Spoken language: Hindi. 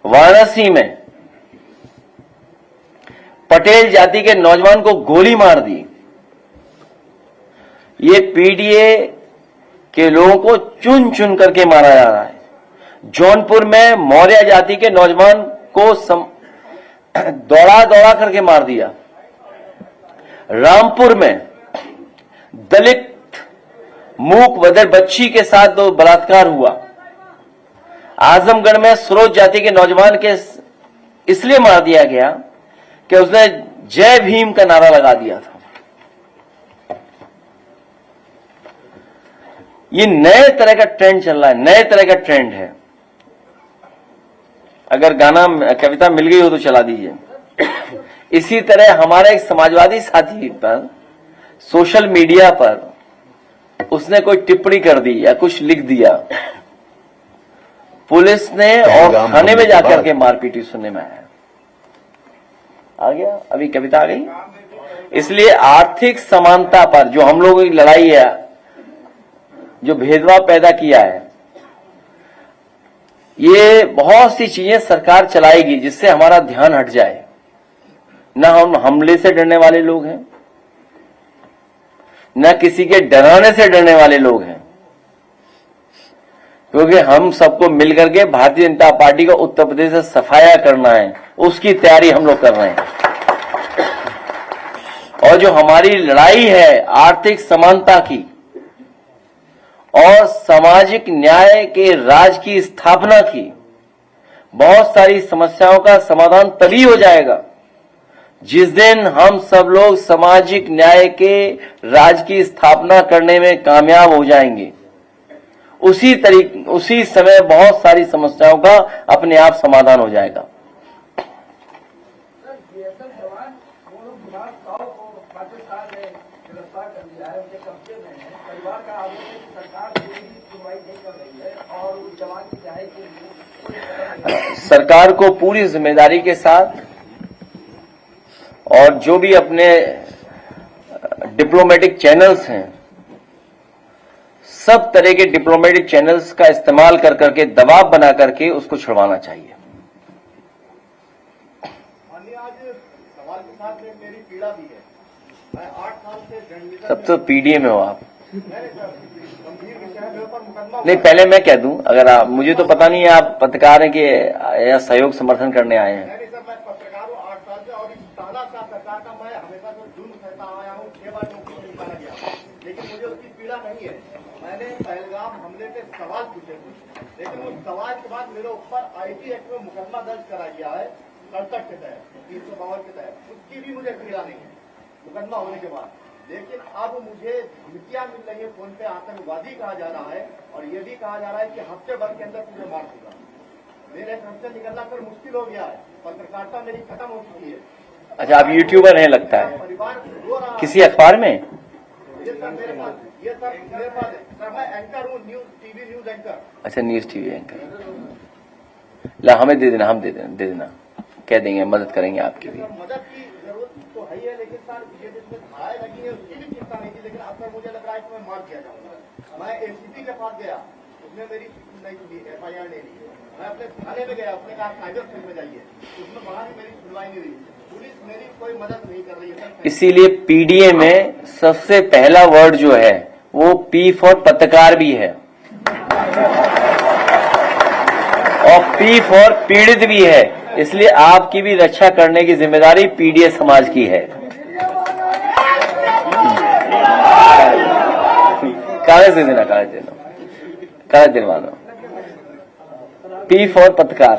वाराणसी में पटेल जाति के नौजवान को गोली मार दी। ये पीडीए के लोगों को चुन चुन करके मारा जा रहा है। जौनपुर में मौर्य जाति के नौजवान को दौड़ा दौड़ा करके मार दिया। रामपुर में दलित मूक बधिर बच्ची के साथ दो बलात्कार हुआ। आजमगढ़ में स्रोत जाति के नौजवान के इसलिए मार दिया गया कि उसने जय भीम का नारा लगा दिया था। ये नए तरह का ट्रेंड चल रहा है, नए तरह का ट्रेंड है। अगर गाना कविता मिल गई हो तो चला दीजिए। इसी तरह हमारा एक समाजवादी साथी पर सोशल मीडिया पर उसने कोई टिप्पणी कर दी या कुछ लिख दिया, पुलिस ने और थाने में जाकर के मारपीटी सुनने में आया। आ गया, अभी कविता आ गई। इसलिए आर्थिक समानता पर जो हम लोगों की लड़ाई है, जो भेदभाव पैदा किया है, ये बहुत सी चीजें सरकार चलाएगी जिससे हमारा ध्यान हट जाए। न हम हमले से डरने वाले लोग हैं, न किसी के डराने से डरने वाले लोग हैं, क्योंकि हम सबको मिलकर के भारतीय जनता पार्टी को उत्तर प्रदेश से सफाया करना है, उसकी तैयारी हम लोग कर रहे हैं। और जो हमारी लड़ाई है आर्थिक समानता की और सामाजिक न्याय के राज की स्थापना की, बहुत सारी समस्याओं का समाधान तभी हो जाएगा जिस दिन हम सब लोग सामाजिक न्याय के राज की स्थापना करने में कामयाब हो जाएंगे। उसी समय बहुत सारी समस्याओं का अपने आप समाधान हो जाएगा। सरकार को पूरी जिम्मेदारी के साथ और जो भी अपने डिप्लोमेटिक चैनल्स हैं, सब तरह के डिप्लोमेटिक चैनल्स का इस्तेमाल कर करके दबाव बना करके उसको छुड़वाना चाहिए। सवाल के साथ मेरी पीड़ा भी है। मैं 8 साल से तब तो पीडीए में हो आप। गंभीर विषय में पर मुकदमा नहीं, पहले मैं कह दूं, अगर आप, मुझे तो पता नहीं है आप पत्रकार हैं कि या सहयोग समर्थन करने आए हैं। सर, मैं पत्रकार हूँ 8 साल से और इस ताला का सरकार का मैं हमेशा से जुर्म सहता आया हूँ। 6 बार नौकरी निकाला गया, लेकिन मुझे उसकी पीड़ा नहीं है। मैंने पहलगाम हमले के सवाल पूछे थे, लेकिन उस सवाल के बाद मेरे ऊपर आईटी एक्ट में मुकदमा दर्ज करा गया है 67 के तहत, 352 के तहत। उसकी भी मुझे पीड़ा नहीं है मुकदमा होने के बाद। लेकिन अब मुझे धमकियां मिल रही है, फोन पे आतंकवादी कहा जा रहा है और ये भी कहा जा रहा है कि हफ्ते भर के अंदर तुझे मार दूंगा। मेरे घर से निकलना फिर मुश्किल हो गया है, पत्रकारिता मेरी खत्म हो चुकी है। अच्छा, आप यूट्यूबर हैं लगता है, परिवार रो रहा है। किसी अखबार में? ये सर मेरे पास, ये सर मेरे पास है सर। मैं एंकर हूँ, टीवी न्यूज एंकर। अच्छा, न्यूज टीवी एंकर। ला, हमें दे देना, हम दे देना, कह देंगे, मदद करेंगे आपकी भी। मदद की जरूरत तो है ही है, लेकिन सर ये जिसमें धाराएं लगी है उसकी भी चिंता नहीं थी। लेकिन अब सर मुझे लग रहा है कि मैं मार दिया जाऊंगा। मैं एसीपी के पास गया, उसने मेरी नहीं सुनी, FIR नहीं ली। मैं अपने थाने में गया, उसने कहा साइबर सेल में जाइए, उसमें वहां भी मेरी सुनवाई नहीं रही। पुलिस मेरी कोई मदद नहीं कर रही है सर। इसीलिए पीडीए में सबसे पहला वर्ड जो है वो पी फॉर पत्रकार भी है और पी फॉर पीड़ित भी है। इसलिए आपकी भी रक्षा करने की जिम्मेदारी पीडीए समाज की है। कागज दे देना, कागज दिलवा दो। पी फॉर पत्रकार।